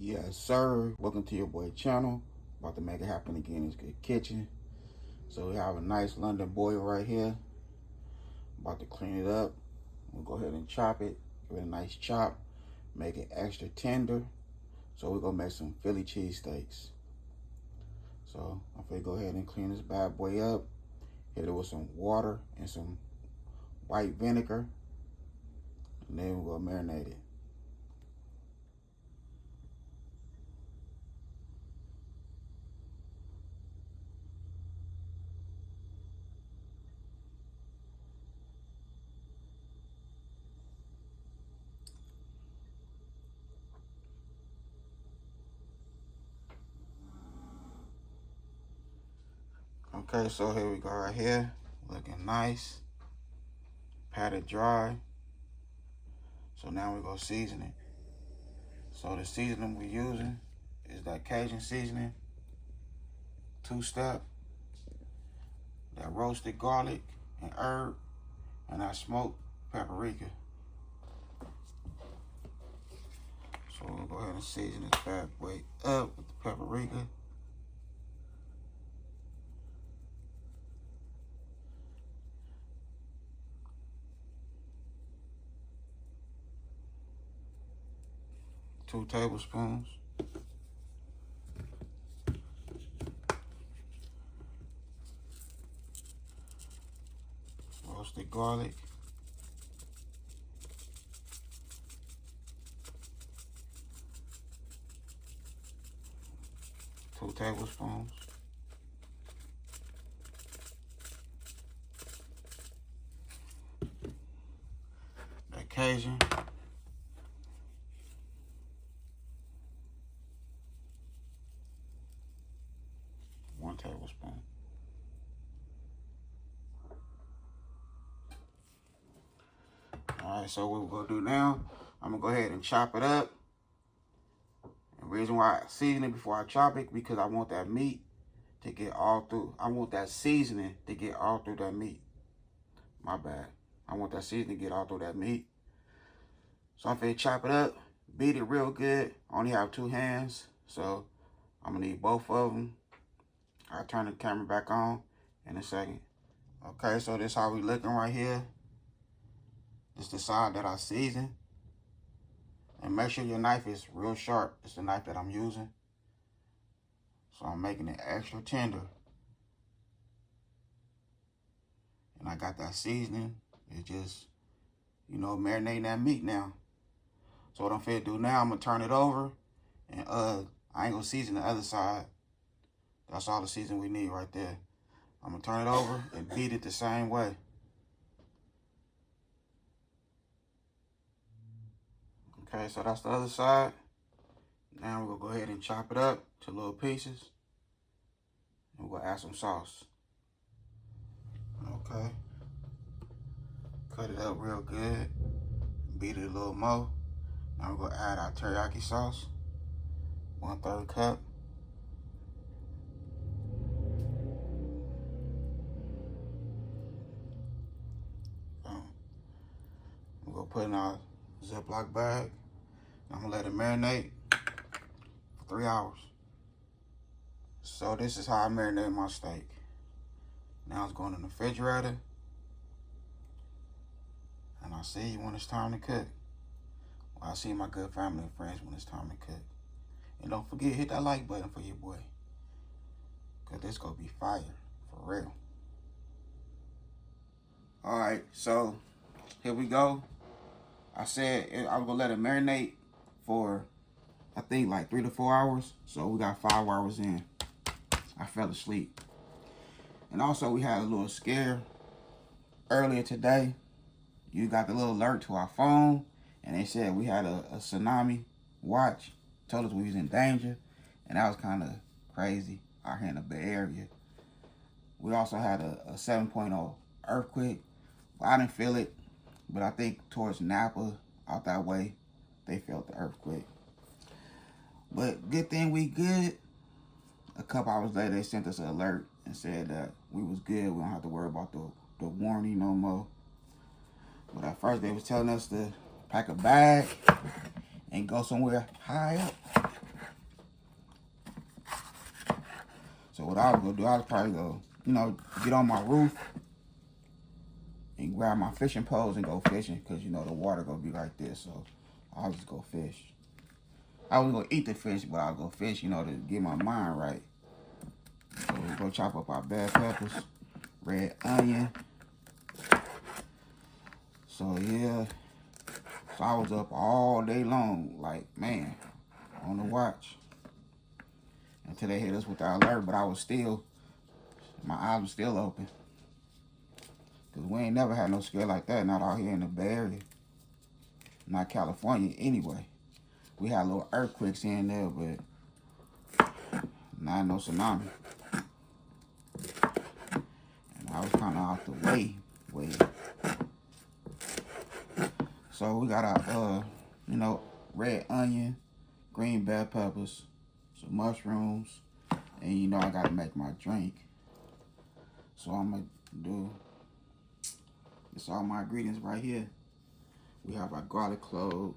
Yes, sir. Welcome to your boy channel. About to make it happen again in this good kitchen. So we have a nice London boil right here. About to clean it up. We'll go ahead and chop it. Give it a nice chop. Make it extra tender. So we're gonna make some Philly cheesesteaks. So I'm gonna go ahead and clean this bad boy up. Hit it with some water and some white vinegar. And then we'll marinate it. Okay, so here we go right here. Looking nice. Pat it dry. So now we're gonna season it. So the seasoning we're using is that Cajun seasoning, 2-step, that roasted garlic and herb, and that smoked paprika. So we'll go ahead and season this bad boy up with the paprika. Two tablespoons. Roasted garlic. 2 tablespoons. That Cajun. 1 tablespoon. All right, so what we're gonna do now, I'm gonna go ahead and chop it up. And the reason why I season it before I chop it, because I want that meat to get all through. I want that seasoning to get all through that meat. My bad. I want that seasoning to get all through that meat. So I'm gonna chop it up, beat it real good. I only have 2 hands, so I'm gonna need both of them. I'll turn the camera back on in a second. Okay, so this how we looking right here. This the side that I seasoned. And make sure your knife is real sharp. It's the knife that I'm using. So I'm making it extra tender. And I got that seasoning. It's just, you know, marinating that meat now. So what I'm finna do now, I'm gonna turn it over. And I ain't gonna season the other side. That's all the seasoning we need right there. I'm gonna turn it over and beat it the same way. Okay, so that's the other side. Now we're gonna go ahead and chop it up to little pieces. And we're gonna add some sauce. Okay. Cut it up real good. Beat it a little more. Now we're gonna add our teriyaki sauce. 1/3 cup. We're gonna put in our Ziploc bag. I'm gonna let it marinate for 3 hours. So this is how I marinate my steak. Now it's going in the refrigerator. And I'll see you when it's time to cook. Well, I'll see my good family and friends when it's time to cook. And don't forget, hit that like button for your boy. Cause this gonna be fire, for real. All right, so here we go. I said I was gonna let it marinate for, I think, like 3 to 4 hours. So we got 5 hours in. I fell asleep. And also we had a little scare earlier today. You got the little alert to our phone, and they said we had a tsunami watch. Told us we was in danger, and that was kind of crazy out here in the Bay Area. We also had a 7.0 earthquake. Well, I didn't feel it. But I think towards Napa, out that way, they felt the earthquake. But good thing we good. A couple hours later, they sent us an alert and said that we was good. We don't have to worry about the warning no more. But at first, they was telling us to pack a bag and go somewhere high up. So what I was gonna do, I was probably go, you know, get on my roof and grab my fishing poles and go fishing, because you know the water gonna be like this. So I'll just go fish. I was gonna eat the fish, but I'll go fish, you know, to get my mind right. So we go chop up our bell peppers, red onion. So yeah, so I was up all day long, like, man, on the watch, until they hit us with the alert. But I was still, my eyes were still open, because we ain't never had no scare like that, not out here in the Bay Area, not California anyway. We had little earthquakes here and there, but not no tsunami. And I was kind of out the way. So we got our, you know, red onion, green bell peppers, some mushrooms, and you know I gotta make my drink. So I'm gonna do, it's all my ingredients right here. We have our garlic clove,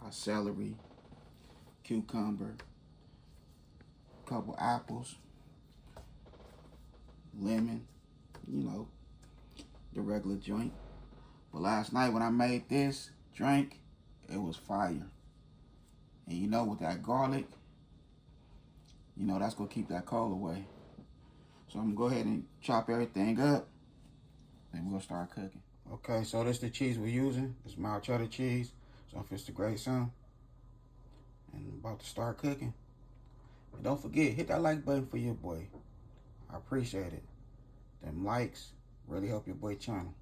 our celery, cucumber, a couple apples, lemon, you know, the regular joint. But last night when I made this drink, it was fire. And you know, with that garlic, you know, that's gonna keep that cold away. So I'm gonna go ahead and chop everything up, and we're gonna start cooking. Okay, so this is the cheese we're using. It's mild cheddar cheese. So I'm finna grate some. And I'm about to start cooking. And don't forget, hit that like button for your boy. I appreciate it. Them likes really help your boy channel.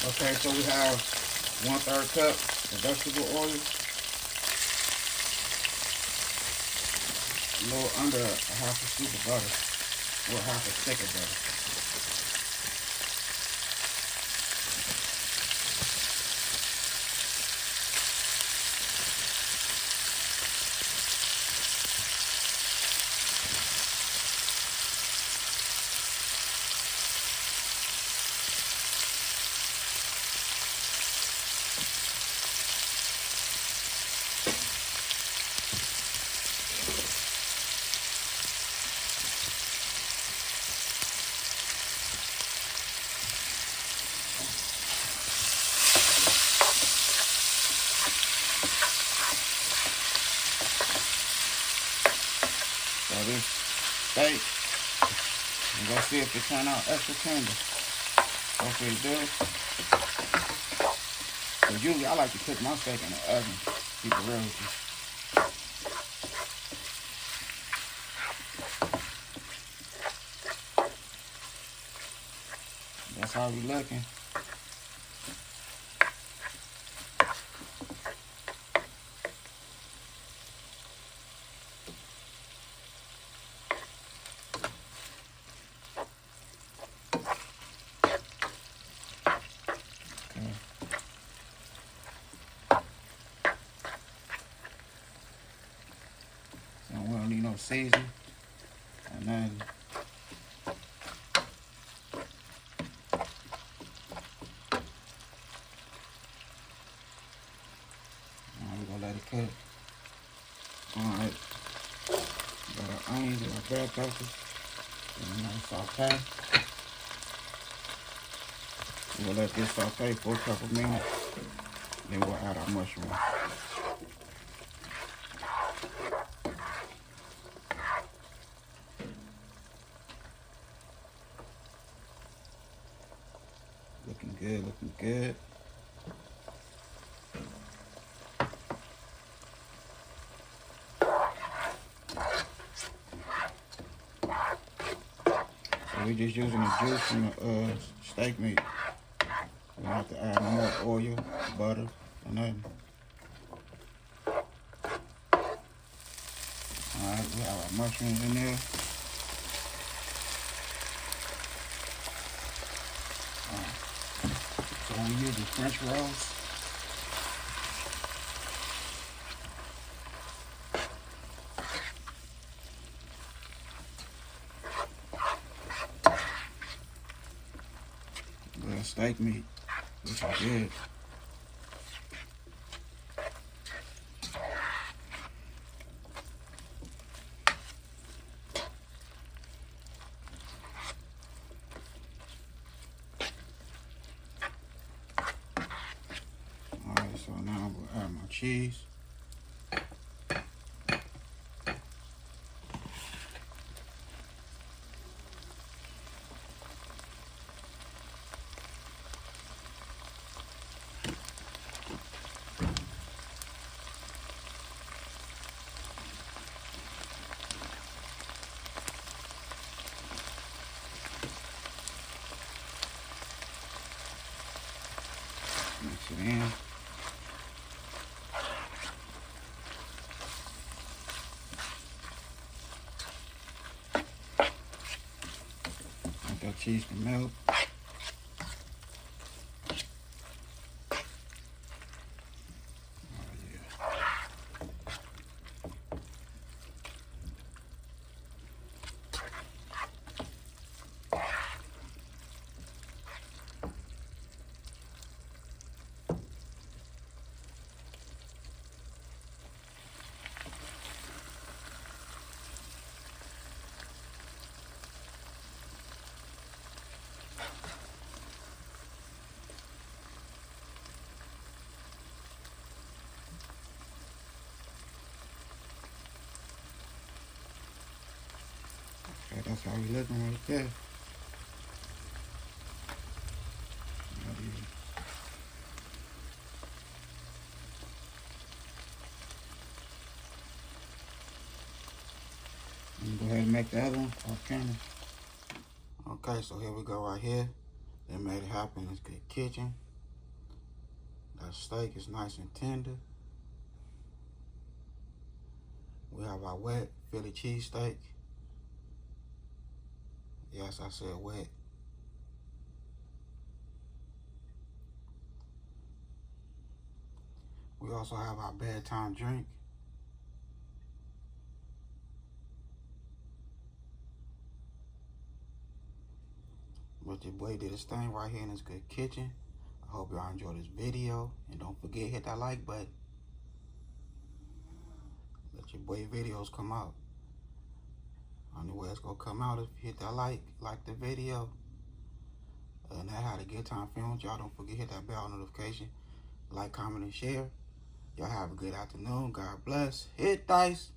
Okay, so we have 1/3 cup of vegetable oil. A little under a half a scoop of butter, or half a stick of butter. So this steak, I'm gonna see if it turn out extra tender. Hopefully it does. Because usually I like to cook my steak in the oven. Keep it real with you. That's how we looking. We don't need no season and then we're gonna let it cook. Alright. Got our onions and our bell peppers. And then saute. We'll let this saute for a couple minutes. Then we'll add our mushrooms. Looking good, looking good. So we're just using the juice from the steak meat. We don't have to add no more oil, butter, or nothing. Alright, we have our mushrooms in there. So we're using French rolls. Little steak meat, which is good. cheese. Mix it in. Let that cheese to melt. Okay, that's how we looking right there. Go ahead and make the other one off camera. Okay, so here we go right here. They made it happen. It's good kitchen. That steak is nice and tender. We have our wet Philly cheesesteak. Yes, I said wet. We also have our bedtime drink. But your boy did his thing right here in this good kitchen. I hope y'all enjoyed this video. And don't forget, hit that like button. Let your boy videos come out. Only way it's gonna come out is if you hit that like the video. And that's how the Good Time Films. Y'all don't forget, hit that bell notification. Like, comment, and share. Y'all have a good afternoon. God bless. Hit dice.